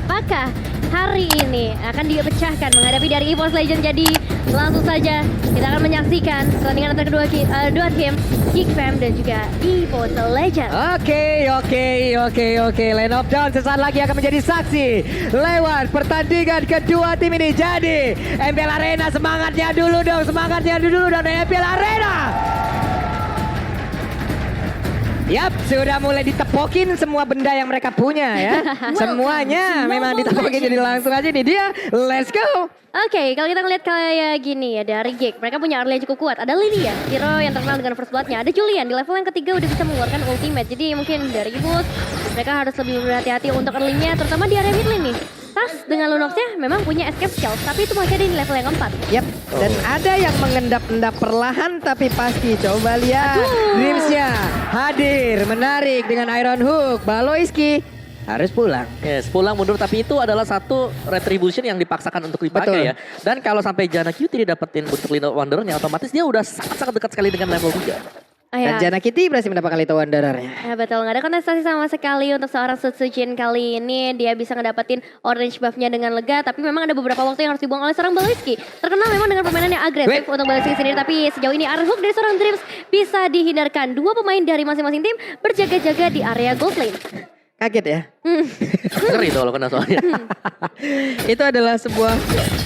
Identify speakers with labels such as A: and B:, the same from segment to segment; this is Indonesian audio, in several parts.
A: apakah hari ini akan dipecahkan menghadapi dari EVOS Legend. Jadi langsung saja kita akan menyaksikan pertandingan antara dua tim Geek Fam dan juga EVOS Legend.
B: Oke. Lane of Dawn sesaat lagi akan menjadi saksi lewat pertandingan kedua tim ini. Jadi MPL Arena semangatnya dulu dong MPL Arena. Yap, sudah mulai ditepokin semua benda yang mereka punya ya. Semuanya memang ditepokin, jadi langsung aja nih dia. Let's go.
A: Oke, kalau kita ngeliat kayak gini ya dari Geek, mereka punya early yang cukup kuat. Ada Lilia, hero yang terkenal dengan first blood-nya. Ada Julian, di level yang ketiga udah bisa mengeluarkan ultimate. Jadi mungkin dari EVOS, mereka harus lebih berhati-hati untuk early-nya, terutama di area mid lane nih. Tas dengan Lunox-nya memang punya escape skill, tapi itu masih ada di level yang keempat.
B: Yap, dan ada yang mengendap-endap perlahan tapi pasti. Coba lihat Dreams-nya hadir, menarik dengan Iron Hook. Baloiski harus pulang.
C: Yes, pulang mundur, tapi itu adalah satu retribution yang dipaksakan untuk dipakai ya. Dan kalau sampai Janna Cutie didapetin untuk Little Wanderer-nya, otomatis dia udah sangat-sangat dekat sekali dengan level 3.
B: Dan Janna Kitty berhasil mendapatkan Little Wanderer-nya.
A: Ya betul, nggak ada kontestasi sama sekali untuk seorang Setsujin kali ini. Dia bisa ngedapetin orange buff-nya dengan lega, tapi memang ada beberapa waktu yang harus dibuang oleh seorang Baloiski. Terkenal memang dengan permainan yang agresif untuk Baloiski sendiri, tapi sejauh ini Iron Hook dari seorang Dreams bisa dihindarkan. Dua pemain dari masing-masing tim berjaga-jaga di area gold lane.
B: Kaget ya?
C: Ngeri tuh kalau kena soalnya.
B: Itu adalah sebuah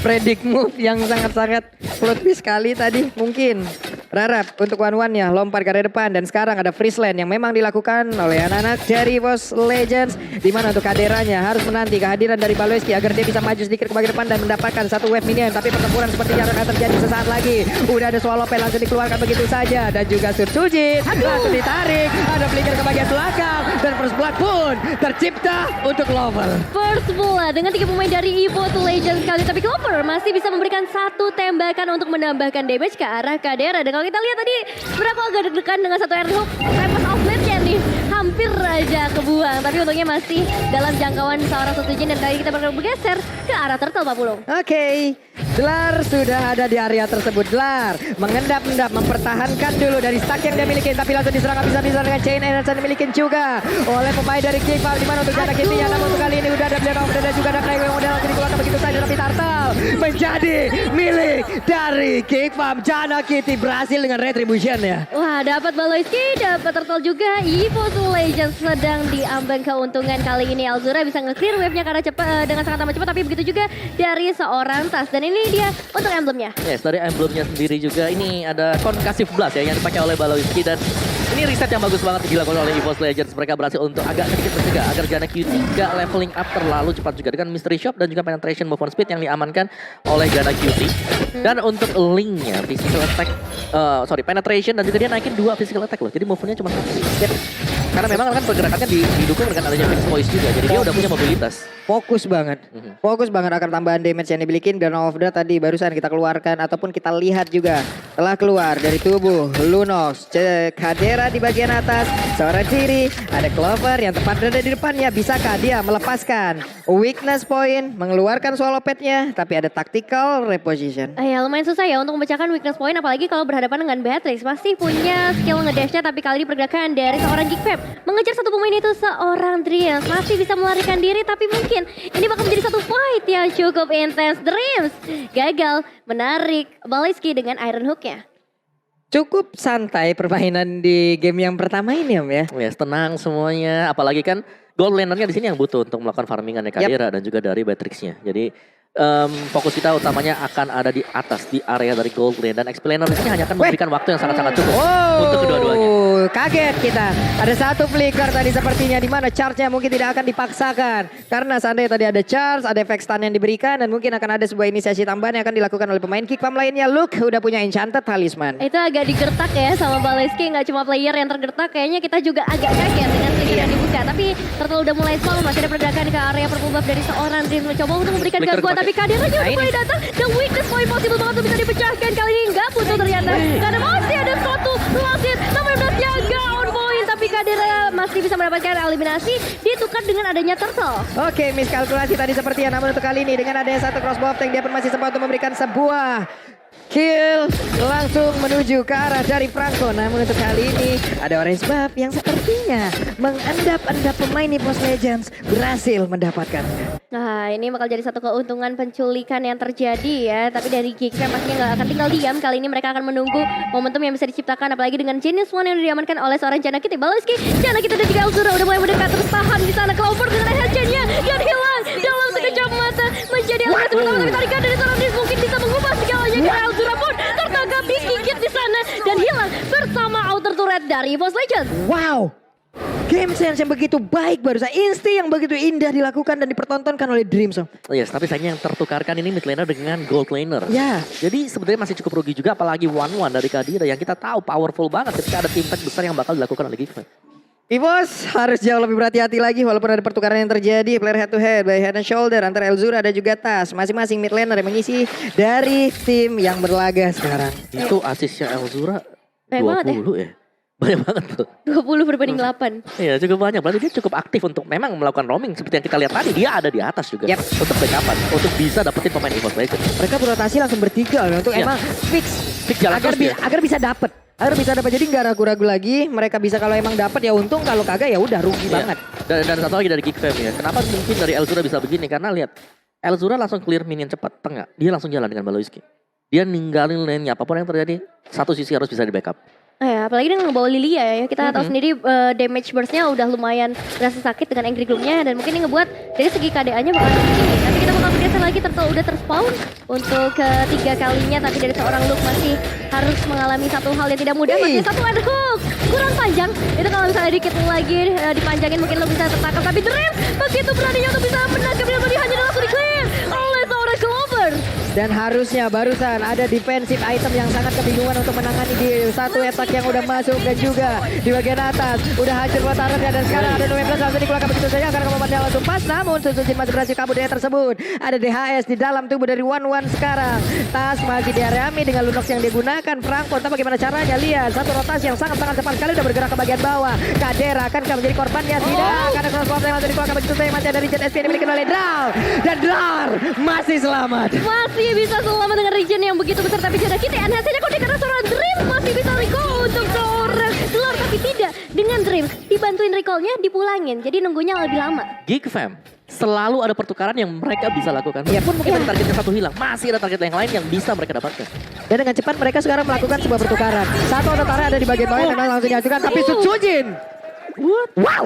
B: predict move yang sangat-sangat plot twist sekali tadi. Mungkin Rarap untuk one-one-nya lompat ke area depan. Dan sekarang ada freeze lane yang memang dilakukan oleh anak-anak dari EVOS Legends. Dimana untuk kaderanya harus menanti kehadiran dari Baloiski agar dia bisa maju sedikit ke bagian depan dan mendapatkan satu wave minion. Tapi pertempuran seperti yang akan terjadi sesaat lagi. Udah ada Swallowtail langsung dikeluarkan begitu saja. Dan juga Setsujin langsung ditarik. Ada flicker ke bagian belakang. Dan first blood pun tercipta untuk Clover.
A: First bola dengan 3 pemain dari EVOS Legends kali, tapi Clover masih bisa memberikan satu tembakan untuk menambahkan damage ke arah Kadera. Dan kalau kita lihat tadi berapa agak deg-degan dengan satu Iron Hook, Tempest of Blade-nya nih hampir aja kebuang, tapi untungnya masih dalam jangkauan seorang Setsujin. Dan kali kita bergeser ke arah Turtle Pak Pulung.
B: Oke, Dlar sudah ada di area tersebut. Dlar mengendap-endap, mempertahankan dulu dari stack yang dia miliki, tapi langsung diserang bisa-bisa dengan chain energy yang dimiliki juga oleh pemain dari Geek Fam. Dimana untuk Janna Kitty yang namun untuk kali ini udah ada Blade of Blade dan juga ada Craig yang udah langsung dikeluarkan begitu saja, tapi Turtle menjadi milik dari Geek Fam. Janna Kitty berhasil dengan retribution ya.
A: Wah, dapat Baloiski, dapat Turtle juga. EVOS Legends sedang diambang keuntungan kali ini. Alzura bisa nge-clear wave-nya karena cepat dengan sangat amat cepat, tapi begitu juga dari seorang Tas. Dan ini dia untuk emblemnya.
C: Yes, dari emblemnya sendiri juga ini ada Concussive Blast ya yang dipakai oleh Baloiski, dan ini riset yang bagus banget dilakukan oleh EVOS Legends. Mereka berhasil untuk agak sedikit mencegah agar Janna Cutie tidak leveling up terlalu cepat juga dengan Mystery Shop dan juga penetration movement speed yang diamankan oleh Janna Cutie. Dan untuk linknya physical attack, penetration dan juga dia naikin 2 physical attack loh. Jadi movementnya cuma 1. Karena memang kan pergerakannya didukung dengan adanya fixed voice juga. Jadi dia udah punya mobilitas.
B: Fokus banget. Fokus banget akan tambahan damage yang dimiliki. Dan of the tadi barusan kita keluarkan ataupun kita lihat juga telah keluar dari tubuh Lunox. Kadera di bagian atas, seorang diri, ada Clover yang tepat berada di depannya. Bisakah dia melepaskan weakness point, mengeluarkan swallow pad-nya, tapi ada tactical reposition.
A: Ya lumayan susah ya untuk memecahkan weakness point, apalagi kalau berhadapan dengan Beatrix. Pasti punya skill ngedash-nya, tapi kali ini pergerakan dari seorang Geek Fam mengejar satu pemain itu seorang Dreams. Masih bisa melarikan diri, tapi mungkin ini bakal menjadi satu fight yang cukup intens. Dreams gagal menarik Baloiski dengan Iron Hook-nya.
B: Cukup santai permainan di game yang pertama ini Om ya.
C: Yes, tenang semuanya. Apalagi kan gold laner-nya di sini yang butuh untuk melakukan farmingan Kadera dan juga dari Beatrix-nya. Jadi fokus kita utamanya akan ada di atas, di area dari gold lane. Dan XP laner di sini hanya akan memberikan waktu yang sangat-sangat cukup untuk kedua-duanya.
B: Kaget kita. Ada satu flicker tadi sepertinya, di mana charge-nya mungkin tidak akan dipaksakan. Karena seandainya tadi ada charge, ada efek stun yang diberikan, dan mungkin akan ada sebuah inisiasi tambahan yang akan dilakukan oleh pemain Geek Fam lainnya. Luke udah punya Enchanted Talisman.
A: Itu agak digertak ya sama Baloiski, nggak cuma player yang tergertak, kayaknya kita juga agak kaget dengan flicker yang dibuka. Tapi Turtle udah mulai slow, masih ada pergerakan ke area purple buff dari seorang Dream mencoba untuk memberikan gangguan, tapi Kadera juga mulai datang. The weakness point possible banget untuk bisa dipecahkan. Kali ini nggak butuh ternyata, karena masih ada satu wasit, namun berarti nggak on point. Tapi Kadera masih bisa mendapatkan eliminasi, ditukar dengan adanya Turtle.
B: Oke, miskalkulasi tadi sepertinya, namun untuk kali ini dengan adanya satu crossbow tank, dia pun masih sempat untuk memberikan sebuah Kill langsung menuju ke arah dari Franco. Namun untuk kali ini ada Orange Buff yang sepertinya mengendap-endap pemain EVOS Legends berhasil mendapatkan.
A: Nah, ini bakal jadi satu keuntungan penculikan yang terjadi ya. Tapi dari GigFam pastinya nggak akan tinggal diam. Kali ini mereka akan menunggu momentum yang bisa diciptakan. Apalagi dengan Genius One yang diamankan oleh seorang Jana Kitty. Baloski, Jana Kitty dan juga Elzura udah mulai mendekat. Terus tahan di sana. Clover dengan headshot-nya dan hilang dalam sekejap mata. Menjadi eliminasi pertama. Tapi tarikan dari seorang Riz mungkin bisa mengubah segalanya. Karena Elzura pun tertangkap digigit di sana. Dan hilang bersama outer turret dari EVOS Legends.
B: Wow. Game sense yang begitu baik barusan, insti yang begitu indah dilakukan dan dipertontonkan oleh Dreamsom.
C: Yes, tapi sayangnya yang tertukarkan ini mid laner dengan gold laner.
B: Ya.
C: Jadi sebenarnya masih cukup rugi juga, apalagi 1-1 dari Kadira yang kita tahu powerful banget ketika ada impact besar yang bakal dilakukan oleh GigFam.
B: EVOS harus jauh lebih berhati-hati lagi walaupun ada pertukaran yang terjadi. Player head to head by head and shoulder antara Elzura dan juga Tas. Masing-masing mid laner yang mengisi dari tim yang berlaga sekarang.
C: Itu asisnya Elzura
A: Banyak
C: 20
A: banget
C: ya. Banyak banget tuh.
A: 20 berbanding 8.
C: Iya cukup banyak, berarti dia cukup aktif untuk memang melakukan roaming. Seperti yang kita lihat tadi, dia ada di atas juga.
B: Yep.
C: Untuk backupan, untuk bisa dapetin pemain EVOS Legends.
B: Mereka berotasi langsung bertiga loh, untuk
C: Iya.
B: emang fix
C: jalan
B: agar,
C: terus dia.
B: agar bisa dapet. Agar bisa dapat, jadi nggak ragu-ragu lagi. Mereka bisa kalau emang dapat ya untung, kalau kagak ya udah rugi
C: Iya.
B: banget.
C: Dan satu lagi dari GigFam ya. Kenapa mungkin dari Elzura bisa begini? Karena lihat, Elzura langsung clear minion cepat tengah. Dia langsung jalan dengan Baloiski. Dia ninggalin lane-nya, apapun yang terjadi, satu sisi harus bisa di backup.
A: Apalagi dengan ngebawa Lilia ya. Kita tahu sendiri damage burst-nya udah lumayan berasa sakit dengan Angry Gloom-nya. Dan mungkin ini ngebuat dari segi KDA-nya bakal tinggi. Nanti kita bakal bergeser lagi, Turtle udah terspawn untuk ketiga kalinya. Tapi dari seorang Luke masih harus mengalami satu hal yang tidak mudah. Masih satu ad hook, kurang panjang. Itu kalau misalnya dikit lagi dipanjangin mungkin lo bisa tertangkap. Tapi Dream begitu beraninya untuk bisa menangkap dia. Tapi hanya langsung di-clear oleh seorang Clover.
B: Dan harusnya barusan ada defensive item yang sangat kebingungan untuk menangani di satu attack yang udah masuk. Dan juga di bagian atas udah hancur buat turretnya. Dan sekarang ada 12 langsung dikeluarkan begitu saja karena kemampuannya langsung pas. Namun Susujin masih berhasil kabur dari tersebut. Ada DHS di dalam tubuh dari 1-1 sekarang. Tas masih diareami dengan Lunox yang digunakan. Franco entah bagaimana caranya, lihat satu rotasi yang sangat-sangat cepat sekali udah bergerak ke bagian bawah. Kadera akankah menjadi korbannya? Tidak, karena crossbow yang langsung dikeluarkan begitu saja. Masih ada Regen SP yang dimiliki oleh Drar. Dan Drar masih selamat.
A: Masih bisa selamat dengan region yang begitu besar. Tapi Jana Kitty NHC-nya kok karena seorang Dream masih bisa recall untuk seorang Lord. Tapi tidak, dengan Dream dibantuin recall-nya dipulangin. Jadi nunggunya lebih lama.
C: GigFam selalu ada pertukaran yang mereka bisa lakukan. Ya pun mungkin ada targetnya satu hilang, masih ada target yang lain yang bisa mereka dapatkan.
B: Dan dengan cepat mereka sekarang melakukan sebuah pertukaran. Satu ototara ada di bagian bawah dan langsung diajukan. Tapi Susujin, wow,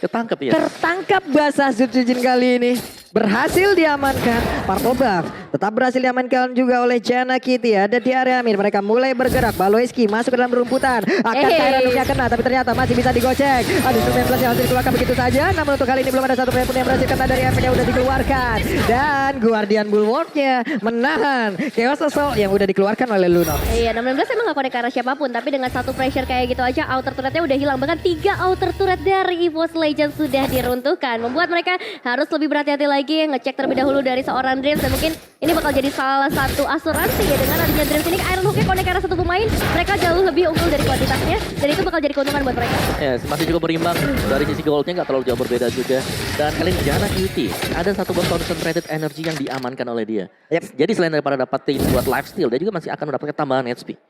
C: Ketangkep ya.
B: tertangkap basah Susujin kali ini. Berhasil diamankan. Purple Buff tetap berhasil diamankan juga oleh Jana Kitty. Ada di area mid. Mereka mulai bergerak. Baloiski masuk ke dalam rumputan. Akan Tyrannusnya kena. Tapi ternyata masih bisa digocek. Ada 19 yang harus dikeluarkan begitu saja. Namun untuk kali ini belum ada satu player pun yang berhasil kena dari MP-nya udah dikeluarkan. Dan Guardian Bulwark-nya menahan Chaos Assault yang udah dikeluarkan oleh Lunox.
A: Iya, 16 emang gak connect ke arah siapapun. Tapi dengan satu pressure kayak gitu aja, outer turretnya udah hilang. Bahkan 3 outer turret dari EVOS Legends sudah diruntuhkan. Membuat mereka harus lebih berhati-hati lagi. Ngecek terlebih dahulu dari seorang Dreams. Dan mungkin ini bakal jadi salah satu asuransi ya. Dengan adanya Dreams ini, Iron Hook-nya connect ke arah satu pemain. Mereka jauh lebih unggul dari kuantitasnya. Dan itu bakal jadi keuntungan buat mereka.
C: Ya, masih cukup berimbang. Dari sisi goldnya nggak terlalu jauh berbeda juga. Dan kali ini Jana Kitty ada satu buah concentrated energy yang diamankan oleh dia.
B: Yep.
C: Jadi selain daripada dapatin buat lifesteal, dia juga masih akan mendapatkan tambahan HP.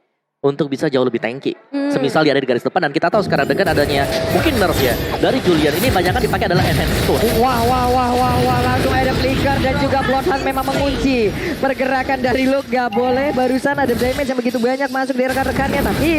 C: Untuk bisa jauh lebih tanky. Semisal dia ada di garis depan dan kita tahu sekarang dengan adanya mungkin nerf ya dari Julian ini banyak kan dipakai adalah enhance tool.
B: Wah, langsung ada flicker dan juga Bloodhound memang mengunci pergerakan dari Luke. Gak boleh, barusan ada damage yang begitu banyak masuk di rekan-rekannya. Tapi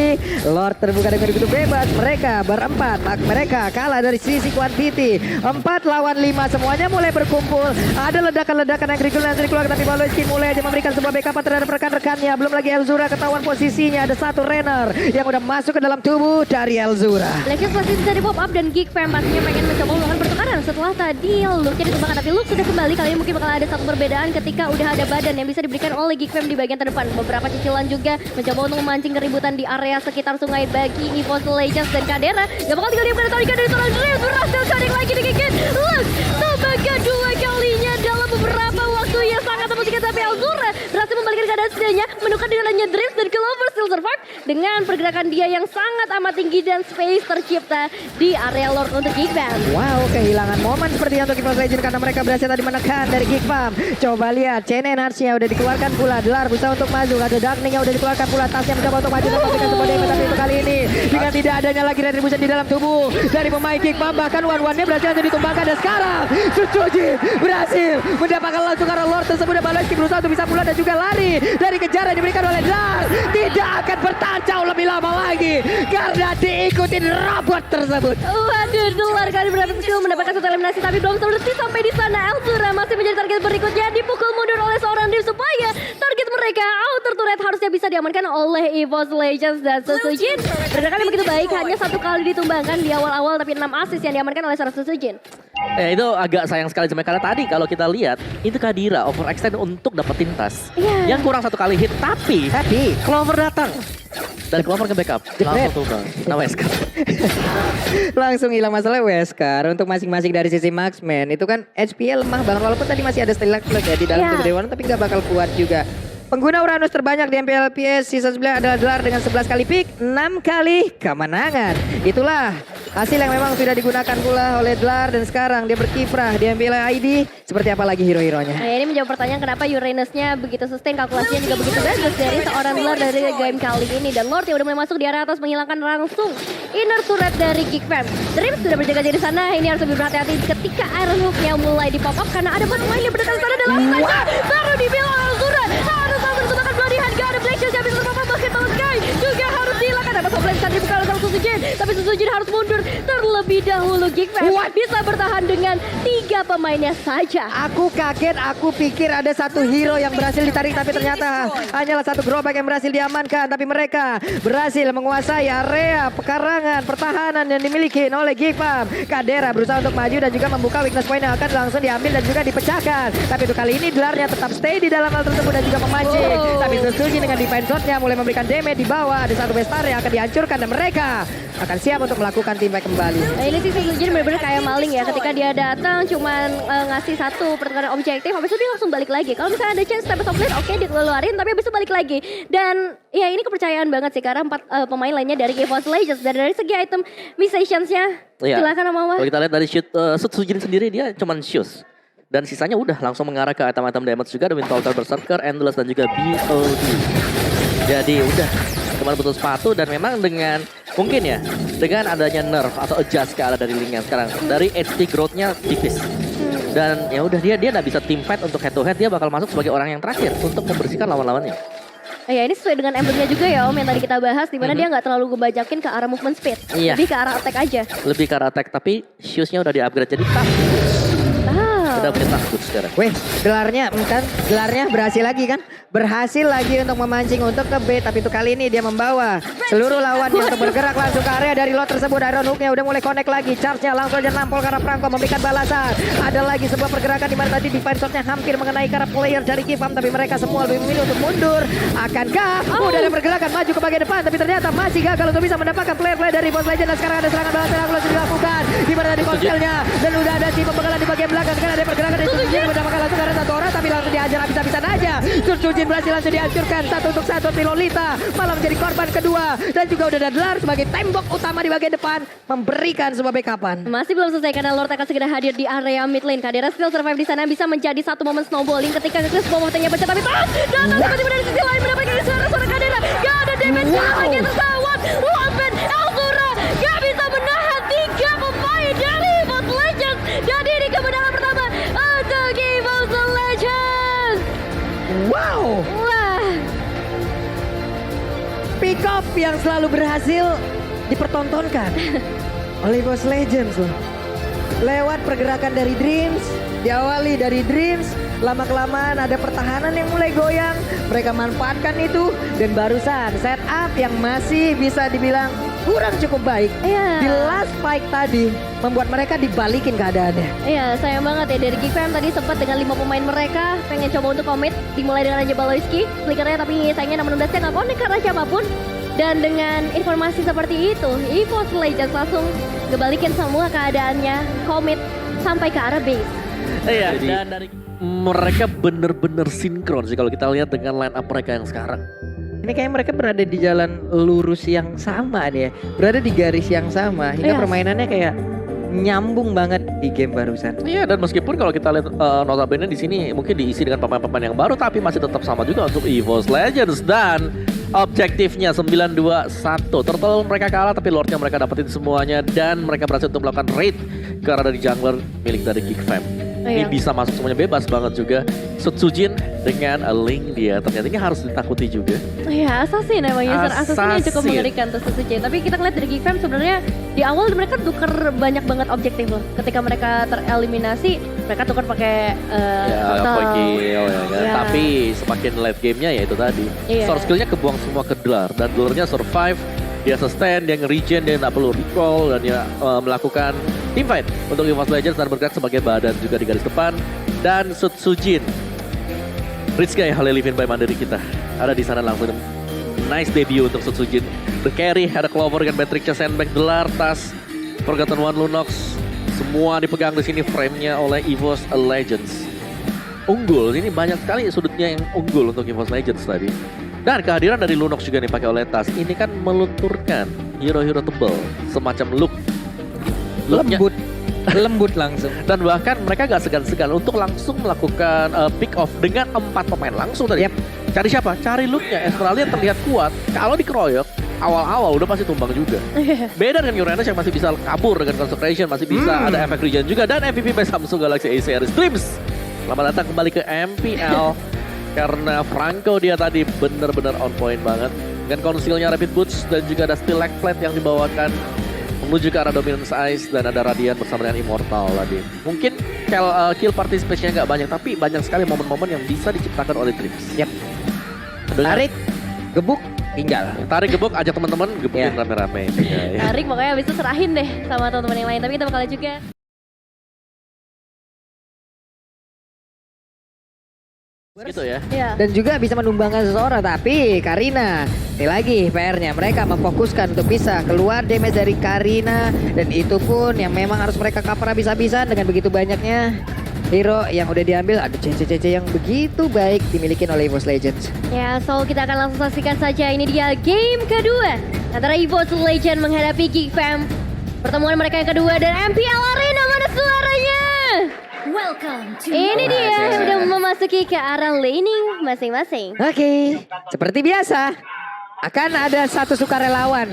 B: Lord terbuka dengan begitu bebas. Mereka berempat, mereka kalah dari sisi quantity. 4 lawan 5 semuanya mulai berkumpul. Ada ledakan-ledakan yang dikeluarkan tapi Baloiski mulai aja memberikan sebuah backup terhadap rekan-rekannya. Belum lagi Elzura ketahuan posisinya. Ada satu Renner yang udah masuk ke dalam tubuh dari Elzura.
A: Lexus pasti bisa di pop up dan GigFam pastinya pengen mencoba melakukan pertukaran setelah tadi Luke-nya ditumbangkan. Tapi Luke sudah kembali, kali ini mungkin bakal ada satu perbedaan ketika udah ada badan yang bisa diberikan oleh GigFam di bagian terdepan. Beberapa cicilan juga mencoba untuk memancing keributan di area sekitar sungai bagi EVOS Legends dan Kadera. Gak bakal tinggal diam karena tarikan dari seorang Dreams. Berhasil cari lagi digigit Luke sebagai 2 kalinya dalam beberapa waktu yang sangat memungkinkan. Tapi Elzura berhasil membalikkan keadaan setidaknya menukar dengan adanya Dreams dan Clover still survive dengan pergerakan dia yang sangat amat tinggi dan space tercipta di area Lord untuk Geekfam.
B: Wow, kehilangan momen seperti untuk EVOS Legends karena mereka berhasil tadi menekan dari Geekfam. Coba lihat, Chain Energy-nya udah dikeluarkan pula. Delar berusaha untuk maju, ada Darkning yang udah dikeluarkan pula. Tasnya mencoba untuk maju dan memberikan sebuah damage, tapi untuk kali ini dengan tidak adanya lagi retribution di dalam tubuh dari pemain Geekfam, bahkan one-one-nya berhasil ditumbangkan dan sekarang Suzuki berhasil mendapatkan langsung karena Lord tersebut dan Baloyski berusaha untuk bisa pulang dan juga lari dari kejaran yang diberikan oleh Delar. Tidak akan bertahan jauh lebih lama lagi karena diikutin robot tersebut.
A: Waduh, Delar kali berhasil mendapatkan satu eliminasi tapi belum selesai sampai di sana. Elzura masih menjadi target berikutnya, dipukul mundur oleh seorang Dim supaya target mereka outer turret harusnya bisa diamankan oleh EVOS Legends dan Suzujin. Pergerakan yang begitu baik, hanya satu kali ditumbangkan di awal-awal tapi 6 assist yang diamankan oleh seorang Suzujin.
C: Itu agak sayang sekali cuma karena tadi kalau kita lihat itu Kadira overextend untuk dapetin tas. Yang kurang satu kali hit tapi Clover datang. Dan Clover ke-backup. Langsung tumbang. Nah Wesker.
B: Langsung hilang masalah Wesker untuk masing-masing dari sisi Marksman. Itu kan HP lemah banget walaupun tadi masih ada Stellar Plug ya di dalam tubuh Dewan tapi nggak bakal kuat juga. Pengguna Uranus terbanyak di MPLPS season 9 adalah Delar dengan 11 kali pick, 6 kali kemenangan. Itulah hasil yang memang sudah digunakan pula oleh Delar dan sekarang dia berkiprah di MPL ID. Seperti apa lagi hero-heronya?
A: Nah, ini menjawab pertanyaan kenapa Uranus-nya begitu sustain, kalkulasinya juga begitu bagus dari seorang Delar dari game kali ini. Dan Lord yang udah mulai masuk di area atas menghilangkan langsung inner turret dari Geekfam. Dreams sudah berjaga-jaga di sana, ini harus lebih berhati-hati ketika Iron Hook-nya mulai di pop up karena ada pemain yang berdekat di sana dalam saja. Baru dibilang Elzura harus langsung ditemukan pelarihan, gak ada Black Shield yang bisa terpapar, bahkan Power Sky juga harus dihilangkan. Ada Sobleng tadi dibuka oleh Suzujin, tapi Suzujin harus mundur terlebih dahulu. Geekfam bisa bertahan dengan 3 pemainnya saja.
B: Aku kaget, aku pikir ada satu hero yang berhasil ditarik tapi ternyata hanyalah satu gerobak yang berhasil diamankan. Tapi mereka berhasil menguasai area pekarangan pertahanan yang dimiliki oleh Geekfam. Kadera berusaha untuk maju dan juga membuka weakness point yang akan langsung diambil dan juga dipecahkan. Tapi untuk kali ini Delarnya tetap stay di dalam hal tersebut dan juga memancing. Tapi Suzuki dengan defense shotnya mulai memberikan damage di bawah. Ada satu bestar yang akan dihancurkan dan mereka akan siap untuk melakukan team fight kembali.
A: Nah ini sih Suzujin benar-benar kayak maling ya, ketika dia datang cuman ngasih satu pertukaran objektif, habis itu dia langsung balik lagi. Kalau misalnya ada chance Tempest of Blade, oke dikeluarin, tapi habis itu balik lagi. Dan ya ini kepercayaan banget sih karena 4 pemain lainnya dari EVOS Legends. Dan dari segi item missions-nya, silakan Mama.
C: Kalau kita lihat dari Suzujin sendiri dia cuman shoes. Dan sisanya udah langsung mengarah ke item-item damage juga, ada Windtalker, Berserker, Endless dan juga BOD. Jadi udah cuma butuh sepatu dan memang dengan mungkin ya dengan adanya nerf atau adjust ke arah dari Link yang sekarang dari HP growth-nya tipis. Dan ya udah dia nggak bisa team fight untuk head to head, dia bakal masuk sebagai orang yang terakhir untuk membersihkan lawan-lawannya.
A: Ya ini sesuai dengan emblemnya juga ya Om yang tadi kita bahas, dimana dia nggak terlalu ngebajakin ke arah movement speed, lebih ke arah attack aja.
C: Lebih ke arah attack tapi shoes-nya udah di-upgrade jadi tough. Udah punya takut sekarang.
B: Weh, gelarnya berhasil lagi kan? Berhasil lagi untuk memancing untuk ke B. Tapi itu kali ini dia membawa seluruh lawannya untuk bergerak langsung ke area dari lot tersebut. Iron Hook-nya udah mulai connect lagi. Charge-nya langsung aja nampol karena Franco memberikan balasan. Ada lagi sebuah pergerakan di mana tadi defense shot-nya hampir mengenai karena player dari Geekfam. Tapi mereka semua lebih memilih untuk mundur. Akankah udah ada pergerakan maju ke bagian depan. Tapi ternyata masih gagal untuk bisa mendapatkan player-player dari EVOS Legends. Dan sekarang ada serangan balasan yang langsung dilakukan. Di mana tadi konselnya. Dan udah ada si pembegalan di bagian belakang. Sekarang ada pergerakan dari Suzujin mendapatkan langsung karena satu orang tapi langsung dihajar habis-habisan aja. Suzujin berhasil langsung dihancurkan 1 untuk 1. Lolita malah menjadi korban kedua dan juga udah ada Delar sebagai tembok utama di bagian depan memberikan sebuah backupan.
A: Masih belum selesai karena Lord akan segera hadir di area mid lane. Kadera still survive di sana, bisa menjadi satu momen snowballing ketika Chris bomotnya pecah tapi tas datang tiba-tiba dari sisi lain mendapatkan suara Kadera. Gak ada damage lagi tersawat. Wapen Elzura gak bisa menahan 3 pemain dari EVOS Legends. Dan ini kemenangan pertama untuk EVOS Legends.
B: Wow.
A: Wah.
B: Pick up yang selalu berhasil dipertontonkan oleh EVOS Legends loh. Lewat pergerakan dari Dreams, diawali dari Dreams, lama-kelamaan ada pertahanan yang mulai goyang. Mereka manfaatkan itu dan barusan setup yang masih bisa dibilang kurang cukup baik. Di last fight tadi membuat mereka dibalikin keadaannya.
A: Iya, sayang banget ya dari Geekfam tadi sempat dengan 5 pemain mereka pengen coba untuk komit, dimulai dengan Raja Baloyski, flickernya tapi sayangnya 16-nya nggak connect karena siapapun. Dan dengan informasi seperti itu, EVOS Legends langsung ngebalikin semua keadaannya, komit sampai ke arah base.
C: Iya, dan dari mereka bener-bener sinkron sih kalau kita lihat dengan line up mereka yang sekarang.
B: Ini kayak mereka berada di jalan lurus yang sama nih ya. Berada di garis yang sama. Hingga
A: Iya.
B: permainannya kayak nyambung banget di game barusan.
C: Iya, dan meskipun kalau kita lihat notabene di sini mungkin diisi dengan pemain-pemain yang baru, tapi masih tetap sama juga untuk EVOS Legends. Dan objektifnya 9-2-1. Turtle mereka kalah tapi Lordnya mereka dapetin semuanya. Dan mereka berhasil untuk melakukan raid ke arah dari jungler milik dari Geek Fam. Ini
A: Iya.
C: bisa masuk semuanya bebas banget juga. Sutsujin dengan Link dia. Ternyata ini harus ditakuti juga.
A: Iya, assassin namanya. Assassinnya cukup
C: Assassin.
A: mengerikan tuh Suzuki. Tapi kita ngeliat dari Geek Fam sebenarnya di awal mereka tuker banyak banget objektif loh. Ketika mereka tereliminasi, mereka tuker pakai
C: Ya,
A: portal.
C: point kill ya kan.
A: Ya.
C: Tapi semakin late gamenya ya itu tadi.
A: Iya.
C: Source skillnya kebuang semua ke Dlar. Dan Dlarnya survive, dia sustain, dia nge-regen, dia nggak perlu recall. Dan dia melakukan teamfight untuk EVOS Legends dan bergerak sebagai badan juga di garis depan. Dan Sutsujin, rich guy Hale Livin by Mandiri kita. Ada di sana langsung. Nice debut untuk Sutsujin. The carry, ada Clover dengan Matrixnya, Sandbag, Dlar, Tas, Forgotten One, Lunox. Semua dipegang di sini frame-nya oleh EVOS Legends. Unggul, ini banyak sekali sudutnya yang unggul untuk EVOS Legends tadi. Dan kehadiran dari Lunox juga dipakai oleh Tas. Ini kan melunturkan hero-hero tebal semacam look. Looknya-
B: Lembut. Lembut langsung.
C: Dan bahkan mereka gak segan-segan untuk langsung melakukan pick off dengan 4 pemain langsung tadi.
B: Yep.
C: Cari siapa? Cari looknya. Australia terlihat kuat. Kalau dikeroyok, awal-awal udah pasti tumbang juga. Beda dengan Uranus yang masih bisa kabur dengan Consecration, masih bisa ada efek regen juga. Dan MVP by Samsung Galaxy A Series Dreams. Selamat datang kembali ke MPL. Karena Franco dia tadi benar-benar on point banget. Dengan konsilnya Rapid Boots dan juga ada Stilak Plate yang dibawakan menuju ke arah Dominance Ice dan ada Radiant bersama dengan Immortal tadi. Mungkin kill participation-nya nggak banyak, tapi banyak sekali momen-momen yang bisa diciptakan oleh Dreams.
B: Yap.
C: Dengan-
B: Tarik, gebuk, tinggal.
C: Tarik gebuk, ajak teman-teman gebukin
B: Ya.
C: rame-rame. Ya, ya.
A: Tarik makanya habis itu serahin deh sama teman-teman yang lain. Tapi kita bakal lihat juga.
C: Gitu ya.
A: Iya.
B: Dan juga bisa menumbangkan seseorang. Tapi Karina, ini lagi PR-nya. Mereka memfokuskan untuk bisa keluar damage dari Karina. Dan itu pun yang memang harus mereka cover habis-habisan dengan begitu banyaknya hero yang udah diambil. Ada CC-CC yang begitu baik dimiliki oleh EVOS Legends.
A: Ya, so kita akan langsung saksikan saja. Ini dia game kedua antara EVOS Legends menghadapi Geek Fam. Pertemuan mereka yang kedua dan MPL Arena, mana suaranya?
D: Welcome to
A: Ini dia yang udah memasuki ke arah laning masing-masing.
B: Oke, seperti biasa akan ada satu sukarelawan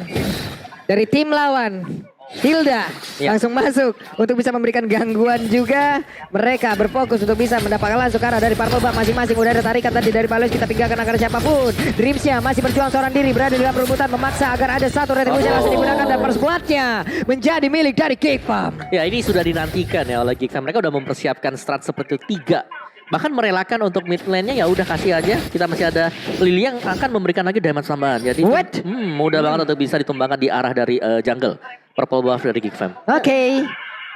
B: dari tim lawan. Hilda langsung masuk untuk bisa memberikan gangguan juga. Mereka berfokus untuk bisa mendapatkan langsung ke arah dari Purple Buff masing-masing. Udah ada tarikan tadi dari Palos, kita tinggalkan agar siapapun. Dreamsnya masih berjuang seorang diri, berada di dalam perebutan, memaksa agar ada satu retribusi yang langsung digunakan dan perskuatnya menjadi milik dari Geek Fam.
C: Ya ini sudah dinantikan ya oleh Geek Fam. Mereka udah mempersiapkan strat seperti itu 3. Bahkan merelakan untuk mid lane-nya ya udah kasih aja. Kita masih ada Lily yang akan memberikan lagi damage tambahan. Jadi
B: What?
C: mudah banget untuk bisa ditumbangkan di arah dari jungle. Purple buff dari Geek Fam.
B: Oke.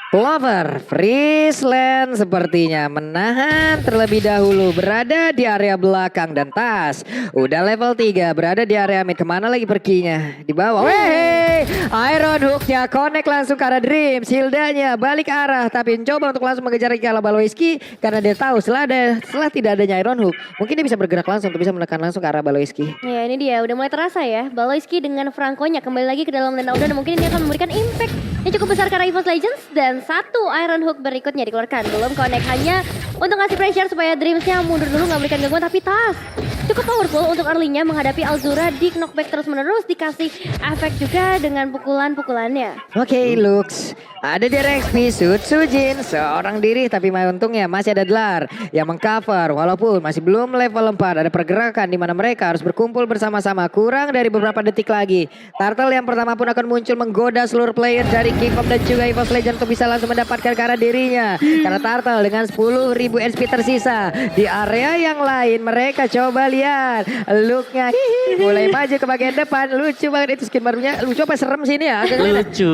B: Clover, Friesland sepertinya menahan terlebih dahulu, berada di area belakang dan Tas udah level 3 berada di area mid. Kemana lagi perginya? Di bawah. Weh, Iron Hook-nya connect langsung ke arah Dreams. Hildanya balik arah tapi mencoba untuk langsung mengejar Kala Baloiski karena dia tahu setelah tidak adanya Iron Hook mungkin dia bisa bergerak langsung untuk bisa menekan langsung ke arah Baloiski.
A: Ya, ini dia udah mulai terasa ya. Baloiski dengan Franco-nya kembali lagi ke dalam lane dan mungkin ini akan memberikan impact yang cukup besar karena EVOS Legends. Dan satu Iron Hook berikutnya dikeluarkan. Belum connect, hanya untuk ngasih pressure supaya Dreamsnya mundur dulu, nggak berikan gangguan. Tapi Tas cukup powerful untuk early-nya menghadapi Alzura di knockback terus menerus. Dikasih efek juga dengan pukulan-pukulannya.
B: Oke, Lux. Ada di XP Sutsujin seorang diri tapi untungnya masih ada Dlar yang mengcover walaupun masih belum level 4. Ada pergerakan di mana mereka harus berkumpul bersama-sama kurang dari beberapa detik lagi. Turtle yang pertama pun akan muncul menggoda seluruh player dari Geek Fam dan juga EVOS Legends untuk bisa langsung mendapatkan ke arah dirinya. Karena Turtle dengan 10.000 SP tersisa di area yang lain, mereka coba lihat looknya mulai maju ke bagian depan. Lucu banget itu skin barunya. Lucu apa serem sih ini ya? Agak
C: Lucu.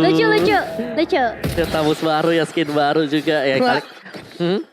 A: Lucu.
C: Ya, tabus baru ya, skin baru juga ya.
B: Wah.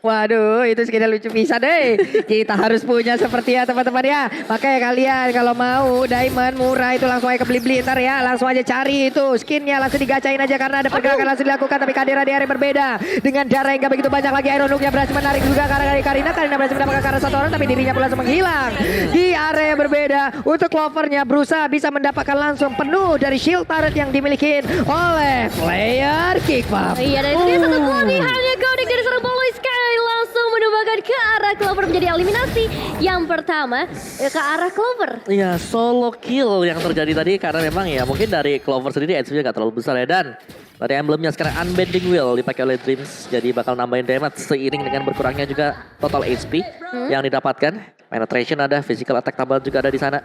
B: Waduh, itu skinnya lucu bisa deh. Kita harus punya seperti ya teman-teman ya. Makanya kalian kalau mau diamond murah itu langsung aja ke Blibli ntar ya. Langsung aja cari itu skinnya, langsung digacain aja karena ada pergerakan langsung dilakukan. Tapi Kadira di area berbeda. Dengan darah yang gak begitu banyak lagi, Iron Hook yang berhasil menarik juga karena dari Karina. Karina berhasil mendapatkan karena satu orang tapi dirinya pun langsung menghilang. Di area berbeda untuk Clovernya berusaha bisa mendapatkan langsung penuh dari shield turret yang dimiliki oleh player Kickball.
A: Iya, dan itu dia satu kelebihannya Godik dari seorang Baloy Sky langsung menumbangkan ke arah Clover menjadi eliminasi yang pertama ke arah Clover.
C: Iya, solo kill yang terjadi tadi karena memang ya mungkin dari Clover sendiri HP-nya gak terlalu besar ya. Dan dari emblemnya sekarang Unbending Will dipakai oleh Dreams. Jadi bakal nambahin damage seiring dengan berkurangnya juga total HP yang didapatkan. Penetration ada, physical attack tambah juga ada di sana.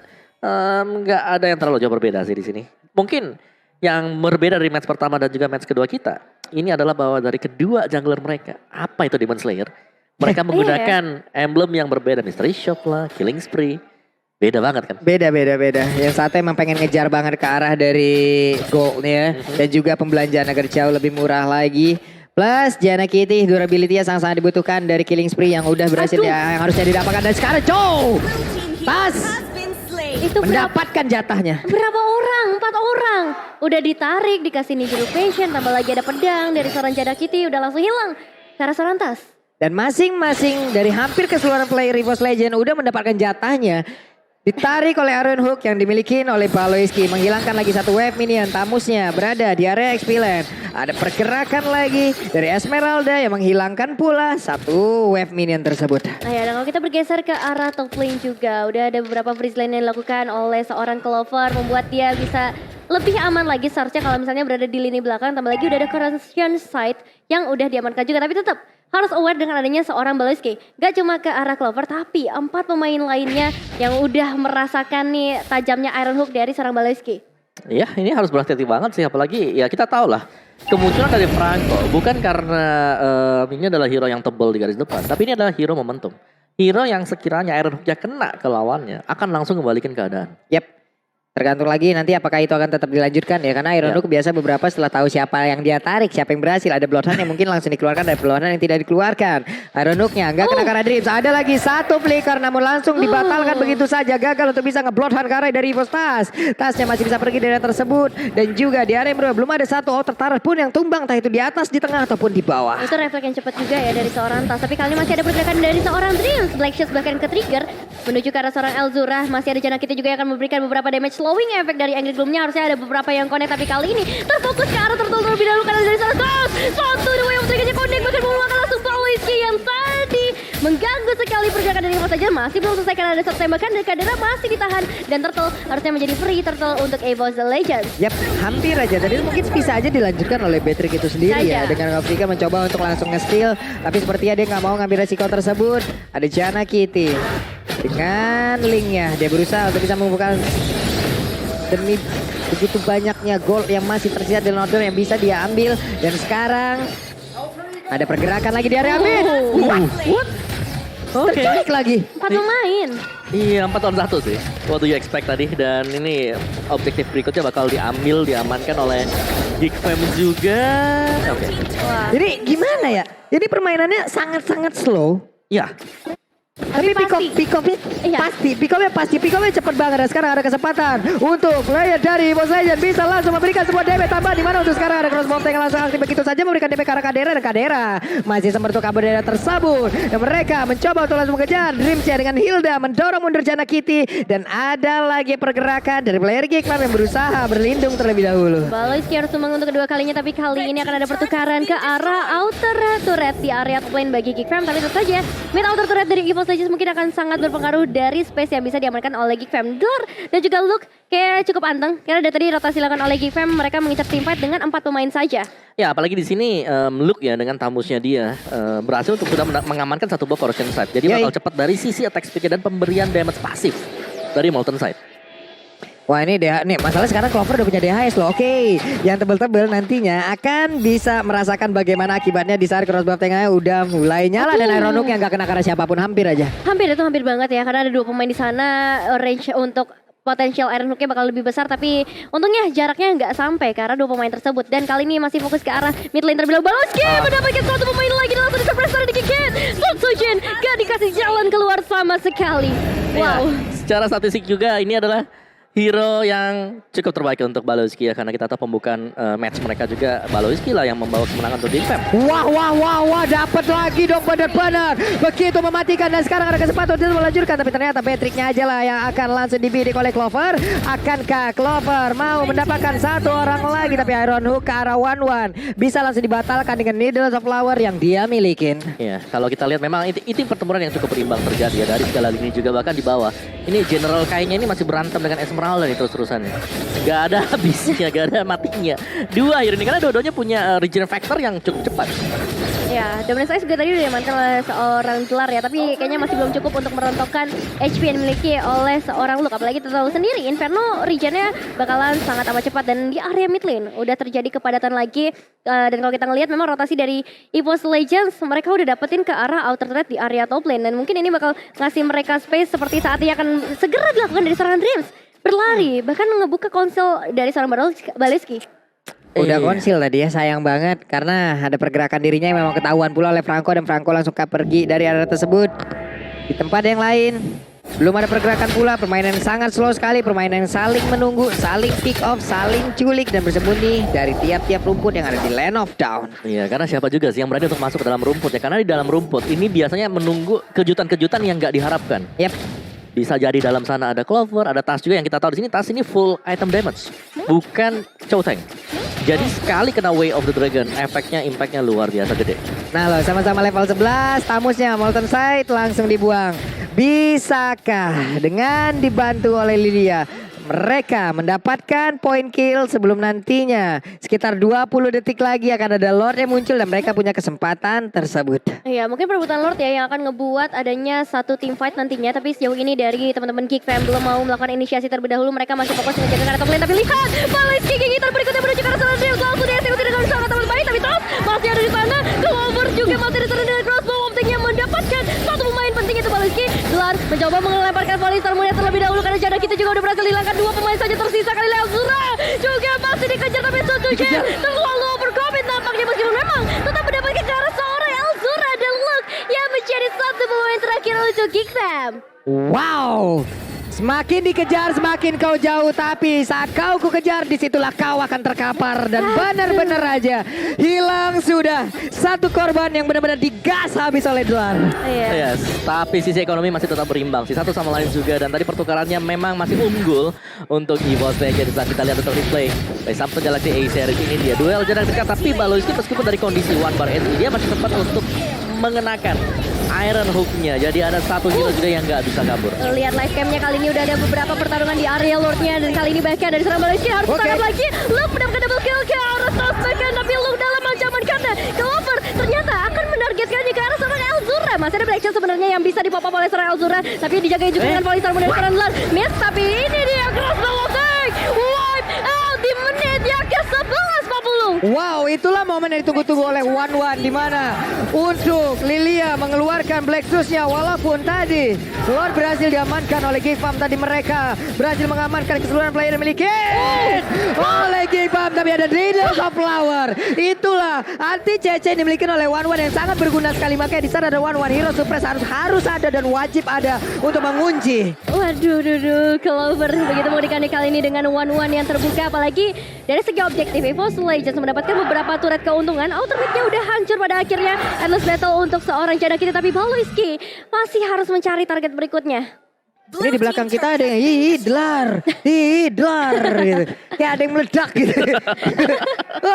C: Nggak ada yang terlalu jauh berbeda sih di sini. Mungkin yang berbeda dari match pertama dan juga match kedua kita, ini adalah bahwa dari kedua jungler mereka, apa itu Demon Slayer, mereka menggunakan emblem yang berbeda, Mystery Shop lah, Killing Spree, beda banget kan?
B: Beda. Yang satu emang pengen ngejar banget ke arah dari goldnya dan juga pembelanjaan agar jauh lebih murah lagi. Plus Janna Kitty durability-nya sangat-sangat dibutuhkan dari Killing Spree yang udah berhasil yang harusnya didapatkan dan sekarang Joe pas
A: Itu
B: mendapatkan jatahnya.
A: berapa orang? 4 orang. Udah ditarik, dikasih ninja location, tambah lagi ada pedang dari seorang Janna Kitty udah langsung hilang. Cara seorang tas.
B: Dan masing-masing dari hampir keseluruhan player EVOS Legend udah mendapatkan jatahnya. Ditarik oleh Iron Hook yang dimiliki oleh Baloyski. Menghilangkan lagi satu wave minion. Tamusnya berada di area XP Land. Ada pergerakan lagi dari Esmeralda yang menghilangkan pula satu wave minion tersebut.
A: Nah ya, dan kalau kita bergeser ke arah top lane juga. Udah ada beberapa freeze lane yang dilakukan oleh seorang Clover. Membuat dia bisa lebih aman lagi seharusnya kalau misalnya berada di lini belakang. Tambah lagi udah ada corruption site yang udah diamankan juga. Tapi tetap harus aware dengan adanya seorang Baloyski. Gak cuma ke arah Clover, tapi 4 pemain lainnya yang udah merasakan nih tajamnya Iron Hook dari seorang Baloyski.
C: Iya, ini harus berhati-hati banget sih, apalagi ya kita tahu lah kemunculan dari Franco bukan karena ini adalah hero yang tebal di garis depan, tapi ini adalah hero momentum. Hero yang sekiranya Iron Hook-nya kena ke lawannya akan langsung kembalikan keadaan.
B: Yap. Tergantung lagi nanti apakah itu akan tetap dilanjutkan ya. Karena Iron Hook biasa beberapa setelah tahu siapa yang dia tarik, siapa yang berhasil. Ada Bloodhound yang mungkin langsung dikeluarkan, ada Bloodhound yang tidak dikeluarkan. Iron Hook-nya nggak kena karena Dreams. Ada lagi satu flicker namun langsung dibatalkan begitu saja. Gagal untuk bisa nge-Bloodhound karena dari EVOS Tas. Tasnya masih bisa pergi dari area tersebut. Dan juga di area yang berbeda belum ada satu outer turret pun yang tumbang. Entah itu di atas, di tengah ataupun di bawah.
A: Itu refleks yang cepat juga ya dari seorang Tas. Tapi kali ini masih ada pergerakan dari seorang Dreams. Black Shields bahkan ke trigger menuju ke arah seorang Elzura. Masih ada Janna Kitty juga yang akan memberikan beberapa damage slowing efek dari angle gloomnya. Harusnya ada beberapa yang connect, tapi kali ini terfokus ke arah turtle terlebih dahulu karena dari sana Tas. Satu the way of triggernya connect bahkan mengeluarkan langsung Baloyski yang tadi mengganggu sekali pergerakan dari EVOS saja. Masih belum selesai karena ada satu tembakan dan Kadira masih ditahan. Dan turtle harusnya menjadi free turtle untuk EVOS The Legends.
B: Yap, hampir aja. Tadi mungkin bisa aja dilanjutkan oleh Beatrix itu sendiri ya. Dengan Afrika mencoba untuk langsung nge-steal. Tapi sepertinya dia nggak mau ngambil resiko tersebut. Ada Janna Kitty. Dengan linknya dia berusaha untuk bisa membuka demi begitu banyaknya gold yang masih tersisa di Northern yang bisa dia ambil. Dan sekarang ada pergerakan lagi di area mid. What? Terculik lagi.
A: 4 pemain.
C: Iya, 4 lawan 1 sih. What do you expect tadi? Dan ini objektif berikutnya bakal diambil, diamankan oleh Geek Fam juga. Oke.
A: Wah.
B: Jadi gimana ya? Jadi permainannya sangat-sangat slow.
C: Ya,
B: Tapi pick-up-nya
A: Iya.
B: pasti. Pick-up-nya cepet banget. Dan sekarang ada kesempatan untuk player dari EVOS Legend bisa langsung memberikan sebuah damage tambahan. Dimana untuk sekarang ada crossbow yang langsung aktif begitu saja memberikan damage ke arah Kadera. Dan Kadera masih sempat untuk kabur dari tersebut. Dan mereka mencoba untuk langsung mengejar Dreamsnya dengan Hilda mendorong mundur Janna Kitty. Dan ada lagi pergerakan dari player Geek Club yang berusaha berlindung terlebih dahulu.
A: Baloyski harus tumbang untuk kedua kalinya, tapi kali ini akan ada pertukaran ke arah outer turret di area top lane bagi Geek Fam. Tapi tentu saja mid outer turret dari EVOS Legends mungkin akan sangat berpengaruh dari space yang bisa diamankan oleh Geek Fam. Dor dan juga Luke kayak cukup anteng karena dari tadi rotasi dilakukan oleh Geek Fam. Mereka mengincar teamfight dengan 4 pemain saja.
C: ya apalagi di sini Luke ya dengan tamusnya dia berhasil untuk sudah mengamankan satu buff corrosion side. Jadi bakal cepat dari sisi attack speed dan pemberian damage pasif dari Molten Side.
B: Wah ini nih masalah sekarang Clover udah punya DHS loh. Oke, yang tebel-tebel nantinya akan bisa merasakan bagaimana akibatnya di saat crossbow tengahnya udah mulai nyala. Dan Iron Hook yang gak kena karena siapapun hampir aja.
A: Hampir banget ya karena ada 2 pemain di sana. Range untuk potensial Iron Hook-nya bakal lebih besar, tapi untungnya jaraknya nggak sampai karena 2 pemain tersebut. Dan kali ini masih fokus ke arah mid lane terlebih dahulu. Baloyski mendapatkan 1 pemain lagi dan langsung di-suppress dari Geek Sun Sujin gak dikasih jalan keluar sama sekali. Wow.
C: Ya, secara statistik juga ini adalah hero yang cukup terbaik untuk Balowski ya, karena kita tahu pembukaan match mereka juga Balowski lah yang membawa kemenangan untuk Team Fam.
B: Wah, dapat lagi dong benar-benar. Begitu mematikan dan sekarang ada kesempatan untuk melanjutkan, tapi ternyata Patricknya aja lah yang akan langsung dibidik oleh Clover. Akankah Clover mau mendapatkan satu orang lagi, tapi Iron Hook ke arah Wanwan bisa langsung dibatalkan dengan Needles of Flower yang dia milikin.
C: Ya, kalau kita lihat memang itu pertempuran yang cukup berimbang terjadi ya dari segala lini juga, bahkan di bawah. Ini General kayaknya ini masih berantem dengan Esmeralda nih terus-terusan. Gak ada habisnya, gak ada matinya. Dua hero ini karena dua-duanya punya regen factor yang cukup cepat.
A: Ya, Dominus Ice juga tadi udah diamankan oleh seorang gelar ya, tapi kayaknya masih belum cukup untuk merontokkan HP yang dimiliki oleh seorang Luke. Apalagi kita tahu sendiri, Inferno regennya bakalan sangat amat cepat dan di area mid lane udah terjadi kepadatan lagi. Dan kalau kita ngelihat memang rotasi dari EVOS Legends, mereka udah dapetin ke arah outer threat di area top lane. Dan mungkin ini bakal ngasih mereka space seperti saat ini akan segera dilakukan dari seorang Dreams. Berlari, bahkan ngebuka konsol dari seorang Balowski.
B: Udah konsil tadi ya, sayang banget karena ada pergerakan dirinya yang memang ketahuan pula oleh Franco dan Franco langsung pergi dari area tersebut. Di tempat yang lain belum ada pergerakan pula, permainan sangat slow sekali, permainan saling menunggu, saling pick off, saling culik dan bersembunyi dari tiap-tiap rumput yang ada di Land of Dawn.
C: Iya, karena siapa juga sih yang berani untuk masuk ke dalam rumput ya, karena di dalam rumput ini biasanya menunggu kejutan-kejutan yang gak diharapkan.
B: Yap.
C: Bisa jadi dalam sana ada Clover, ada Tas juga yang kita tahu di sini. Tas ini full item damage, bukan Chow Tank. Jadi sekali kena Way of the Dragon, efeknya, impactnya luar biasa gede.
B: Nah loh, sama-sama level 11, tamusnya Molten Sight langsung dibuang. Bisakah dengan dibantu oleh Lydia mereka mendapatkan point kill sebelum nantinya sekitar 20 detik lagi akan ada Lord yang muncul dan mereka punya kesempatan tersebut.
A: Iya, mungkin perebutan Lord ya yang akan ngebuat adanya satu team fight nantinya. Tapi sejauh ini dari teman-teman Geek Fam belum mau melakukan inisiasi terlebih dahulu. Mereka masih fokus menjaga top lane. Tapi lihat, Balowski gigitan berikutnya menuju ke arah sana. Dreams langsung dieksekusi dengan sangat amat baik. Tapi Top masih ada di sana. Clover juga masih di sana dengan crossbow optiknya mendapatkan satu pemain penting itu Balowski. Gelar mencoba melemparkan volley Sarmulia terlebih dahulu karena Jana kita juga udah berhasil hilangkan dua pemain saja tersisa kali ini. Elzura juga masih dikejar tapi Sotsuchen terlalu overcommit nampaknya meskipun memang tetap mendapatkan ke arah seorang Elzura dan Luke yang menjadi satu pemain terakhir untuk Geek Fam.
B: Wow, semakin dikejar semakin kau jauh, tapi saat kau kukejar disitulah kau akan terkapar dan benar-benar aja hilang sudah satu korban yang benar-benar digas habis oleh Dlar.
C: Yes, tapi sisi ekonomi masih tetap berimbang sih satu sama lain juga, dan tadi pertukarannya memang masih unggul untuk EVOS Legends. Saat kita lihat untuk replay dari Samsung Galaxy A series ini dia duel jarak dekat, tapi Balowski meskipun dari kondisi one bar SD dia masih sempat untuk mengenakan Iron Hook-nya. Jadi ada satu hero juga yang nggak bisa kabur.
A: Lihat live cam-nya kali ini udah ada beberapa pertarungan di area Lord-nya dan kali ini bahkan dari seorang Balowski harus tangan lagi. Luke mendapatkan double kill ke arah Suspect, tapi Luke dalam ancaman karena Clover ternyata akan menargetkannya ke arah seorang Elzura. Masih ada Black Shell sebenarnya yang bisa dipop oleh seorang Elzura, tapi dijagain juga dengan volley Sarmulia dari seorang Dlar. Miss, tapi ini dia crossbow attack. Wipe out di menit yang ke-11.40.
B: Wow, itulah momen yang ditunggu-tunggu oleh Wanwan di mana untuk Lilia mengeluarkan Black Shoes-nya walaupun tadi Lord berhasil diamankan oleh Geek Fam. Tadi mereka berhasil mengamankan keseluruhan player yang dimiliki oleh Geek Fam, tapi ada Needles of Flower. Itulah anti CC yang dimiliki oleh Wanwan yang sangat berguna sekali. Makanya di sana ada Wanwan hero suppress harus ada dan wajib ada untuk mengunci.
A: Waduh, Clover begitu mengerikannya kali ini dengan one-one yang terbuka. Apalagi dari segi objektif, EVOS Legends mendapatkan beberapa turret keuntungan. Outer mid-nya udah hancur pada akhirnya. Endless battle untuk seorang Jana kita, tapi Balowski masih harus mencari target berikutnya.
B: Ini di belakang kita ada yang Dlar gitu. Kayak ada yang meledak gitu.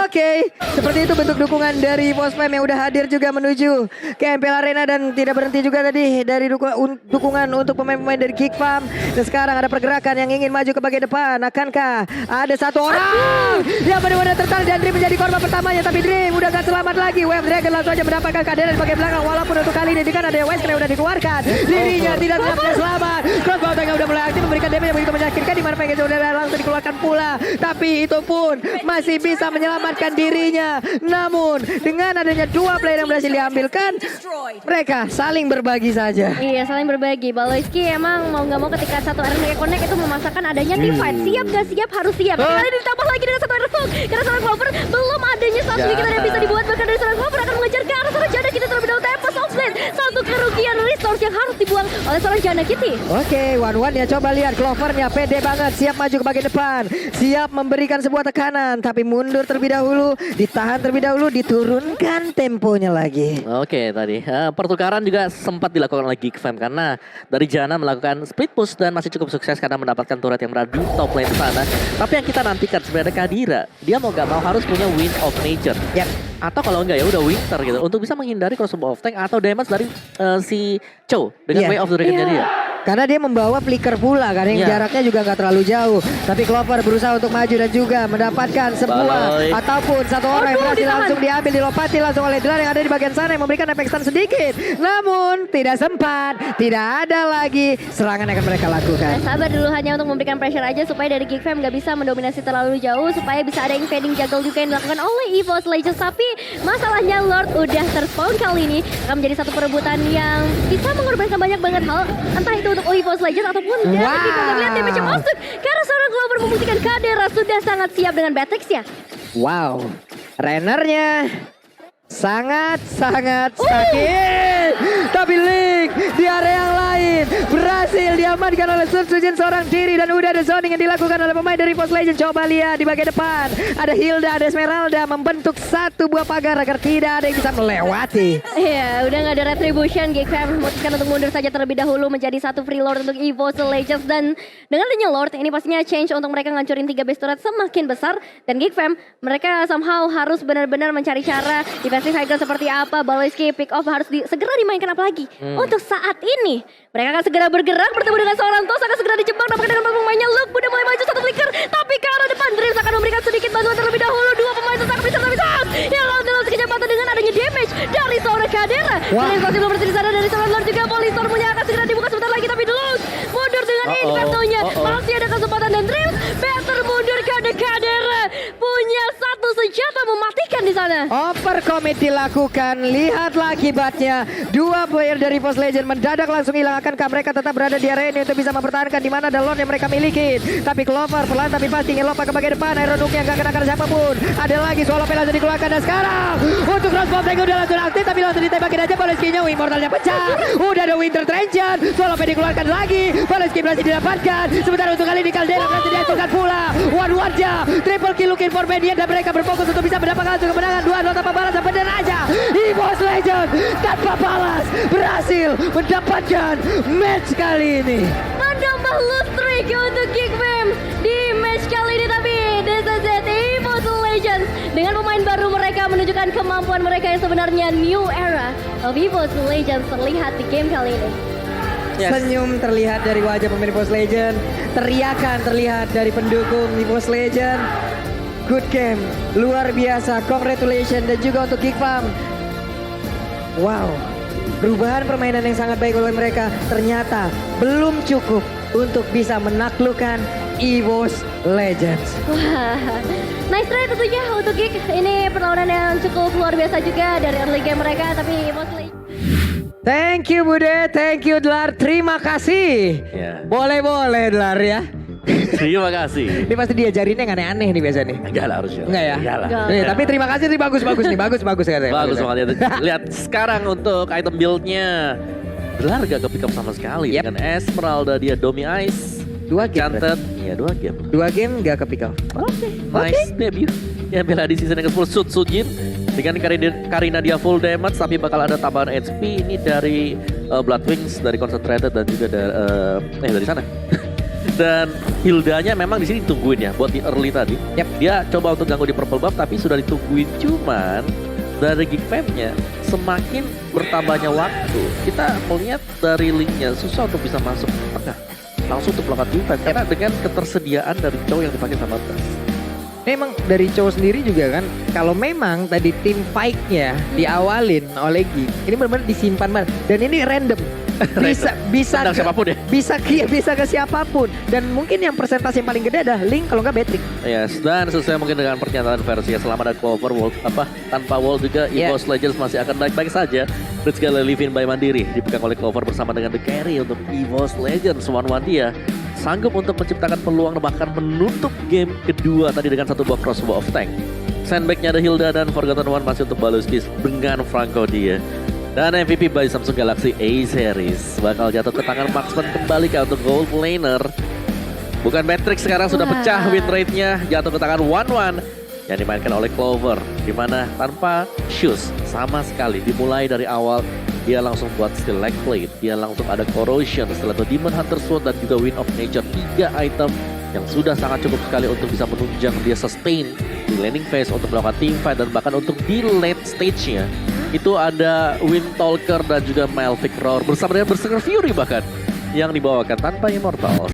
B: Oke, seperti itu bentuk dukungan dari EVOS Fam yang udah hadir juga menuju ke MPL Arena dan tidak berhenti juga tadi dari dukungan untuk pemain-pemain dari Geek Fam. Dan sekarang ada pergerakan yang ingin maju ke bagian depan. Akankah ada satu orang yang benar-benar tertarik dan Dream menjadi korban pertamanya, tapi Dream udah gak selamat lagi. Wave Dragon langsung aja mendapatkan keadaan di bagian belakang, walaupun untuk kali ini kan ada West yang udah dikeluarkan. Dirinya tidak selamat. Crossbow yang udah mulai aktif memberikan damage yang begitu menyakitkan, di mana pengen udah langsung dikeluarkan pula Tapi itu pun masih bisa menyelamatkan dirinya. Namun dengan adanya 2 player yang berhasil diambilkan, mereka saling berbagi saja.
A: Iya, saling berbagi. Baloiski emang mau nggak mau ketika satu arena mereka connect itu memasakkan adanya team fight. Siap gak siap harus siap. Kali ini ditambah lagi dengan satu arena hook. Karena seorang Clover belum adanya satu sedikit yang bisa dibuat. Bahkan dari seorang Clover akan mengejar ke arah seorang Jana Kitty terlebih dahulu. Tempest of Slate. Satu kerugian resource yang harus dibuang oleh seorang Jana Kitty.
B: Oke, One ya coba lihat Clovernya pede banget, siap maju ke bagian depan, siap memberikan sebuah tekanan, tapi mundur terlebih dahulu, ditahan terlebih dahulu, diturunkan temponya lagi.
C: Oke, tadi pertukaran juga sempat dilakukan oleh Geekfam karena dari Jana melakukan split push dan masih cukup sukses karena mendapatkan turret yang berada di top lane sana. Tapi yang kita nantikan sebenarnya Kadira, dia mau gak mau harus punya Wind of Nature.
B: Yap.
C: Atau kalau enggak ya udah Winter gitu untuk bisa menghindari crossover of tank atau damage dari si Cho dengan Way of the Dragon dia.
B: Karena dia membawa flicker pula kan yang jaraknya juga nggak terlalu jauh. Tapi Clover berusaha untuk maju dan juga mendapatkan sebuah ataupun satu orang yang berhasil langsung diambil, dilopati langsung oleh Dilan yang ada di bagian sana yang memberikan efek stun sedikit. Namun tidak sempat, tidak ada lagi serangan yang akan mereka lakukan.
A: Sabar dulu hanya untuk memberikan pressure aja supaya dari Geekfam nggak bisa mendominasi terlalu jauh, supaya bisa ada invading juggle juga yang dilakukan oleh EVOS Legends. Tapi masalahnya Lord udah terspawn kali ini akan menjadi satu perebutan yang bisa mengorbankan banyak banget hal, entah itu untuk EVOS Legends ataupun dari Geekfam. Lihat damage masuk karena seorang Clover membuktikan Kadira sudah sangat siap dengan Batex ya.
B: Wow, Rennernya sangat-sangat sakit. Tapi Link di area yang lain berhasil diamankan oleh Sun Sujin seorang diri. Dan udah ada zoning yang dilakukan oleh pemain dari EVOS Legends. Coba lihat di bagian depan, ada Hilda, ada Esmeralda membentuk satu buah pagar agar tidak ada yang bisa melewati.
A: Iya, udah gak ada retribution. Geekfam memutuskan untuk mundur saja terlebih dahulu menjadi satu free lord untuk EVOS Legends. Dan dengan adanya Lord, ini pastinya change untuk mereka ngancurin 3 base turret semakin besar. Dan Geekfam, mereka somehow harus benar-benar mencari cara defensive high ground seperti apa. Baloiski pick off harus segera dimainkan apalagi. Untuk saat ini, mereka akan segera bergerak bertemu dengan seorang Tos, akan segera dijebak. Nampaknya dengan pemainnya Luke udah mulai maju satu flicker. Tapi ke arah depan, Dreams akan memberikan sedikit bantuan terlebih dahulu. 2 pemain sangat bisa yang langsung kecepatan dengan adanya damage dari seorang Kadira. Dreams masih belum berhasil di sana dari seorang Lord juga. Polistor punya akan segera dibuka sebentar lagi, tapi Luke mundur dengan infernonya. Masih ada kesempatan dan Dreams better mundur karena Kadira punya satu senjata mematikan di sana.
B: Overcommit dilakukan, lihatlah akibatnya. 2 player dari EVOS Legends mendadak langsung hilang. Akankah mereka tetap berada di area ini untuk bisa mempertahankan di mana ada Lord yang mereka miliki? Tapi Clover perlahan tapi pasti ingin lompat ke bagian depan. Iron yang gak kena siapapun. Ada lagi Swallow langsung dikeluarkan dan sekarang untuk crossbow tank udah langsung aktif tapi langsung ditembakin aja. Baloiski-nya Immortalnya pecah. Udah ada Winter Trencher. Swallow dikeluarkan lagi. Baloiski berhasil didapatkan. Sementara untuk kali ini Caldera berhasil dihancurkan pula. One-one-nya triple kill looking for Median dan mereka berfokus untuk bisa mendapatkan langsung kemenangan 2-0 tanpa balas dan benar aja. EVOS Legends tanpa balas berhasil mendapatkan match kali ini.
A: Menambah loot streak untuk Geekfam di match kali ini. Tapi this is it, EVOS Legends dengan pemain baru mereka menunjukkan kemampuan mereka yang sebenarnya. New era of EVOS Legends terlihat di game kali ini.
B: Senyum terlihat dari wajah pemain EVOS Legends, teriakan terlihat dari pendukung EVOS Legends. Good game, luar biasa, congratulations dan juga untuk Geekfam. Wow, perubahan permainan yang sangat baik oleh mereka ternyata belum cukup untuk bisa menaklukkan EVOS Legends.
A: Wah, nice try tentunya untuk Geek. Ini perlawanan yang cukup luar biasa juga dari early game mereka, tapi EVOS Legends.
B: Thank you Bude, thank you Dlar, terima kasih. Boleh-boleh Dlar ya.
C: Terima kasih.
B: Ini pasti diajarinnya yang aneh-aneh nih biasa nih.
C: Enggak lah harusnya.
B: Enggak ya?
C: Enggak lah.
B: Nih, tapi terima kasih nih bagus-bagus nih, bagus-bagus katanya.
C: Bagus banget. Lihat sekarang untuk item build-nya. Belar gak ke-pick up sama sekali.
B: Yep.
C: Dengan Esmeralda dia Domi Ice.
B: 2 game.
C: Cantet. Iya 2 game.
B: 2 game gak ke pick up.
C: Oke. Nice debut. Ya bela di season yang full suit Sujin. Dengan Karina dia full damage tapi bakal ada tambahan HP ini dari Bloodwings, dari Concentrated dan juga dari sana. Dan Hildanya memang di sini ditungguin ya buat di early tadi.
B: Yep.
C: Dia coba untuk ganggu di purple buff tapi sudah ditungguin, cuman dari Geekfam-nya semakin bertambahnya waktu kita melihat dari linknya susah untuk bisa masuk tengah langsung untuk melakukan defense karena dengan ketersediaan dari cowok yang dipakai sama Tas.
B: Memang dari cowok sendiri juga kan, kalau memang tadi tim fight-nya diawalin oleh Geek, ini benar-benar disimpan banget dan ini random. bisa
C: Tendang siapapun ya.
B: bisa ke siapapun. Dan mungkin yang persentase yang paling gede adalah Link kalau nggak Beatrix.
C: Yes, dan sesuai mungkin dengan pernyataan versi selama ada Clover World tanpa Wall juga EVOS Legends masih akan baik-baik saja. Rizky Levin by Mandiri dipegang oleh Clover bersama dengan The Carry untuk EVOS Legends. One dia sanggup untuk menciptakan peluang bahkan menutup game kedua tadi dengan satu buah crossbow of tank. Sandbagnya ada Hilda dan Forgotten One masih untuk Baluskis dengan Franco dia. Dan MVP by Samsung Galaxy A Series bakal jatuh ke tangan Marksman kembali untuk gold laner. Bukan Matrix sekarang sudah pecah win rate-nya, jatuh ke tangan One yang dimainkan oleh Clover. Dimana tanpa shoes sama sekali dimulai dari awal dia langsung buat skill leg plate, dia langsung ada corrosion, setelah itu Demon Hunter Sword dan juga Wind of Nature, 3 item yang sudah sangat cukup sekali untuk bisa menunjang dia sustain di laning phase untuk melakukan team fight dan bahkan untuk di late stage-nya. Itu ada Wind Talker dan juga Malphite Roar bersama dengan Berserker Fury bahkan yang dibawakan tanpa Immortal.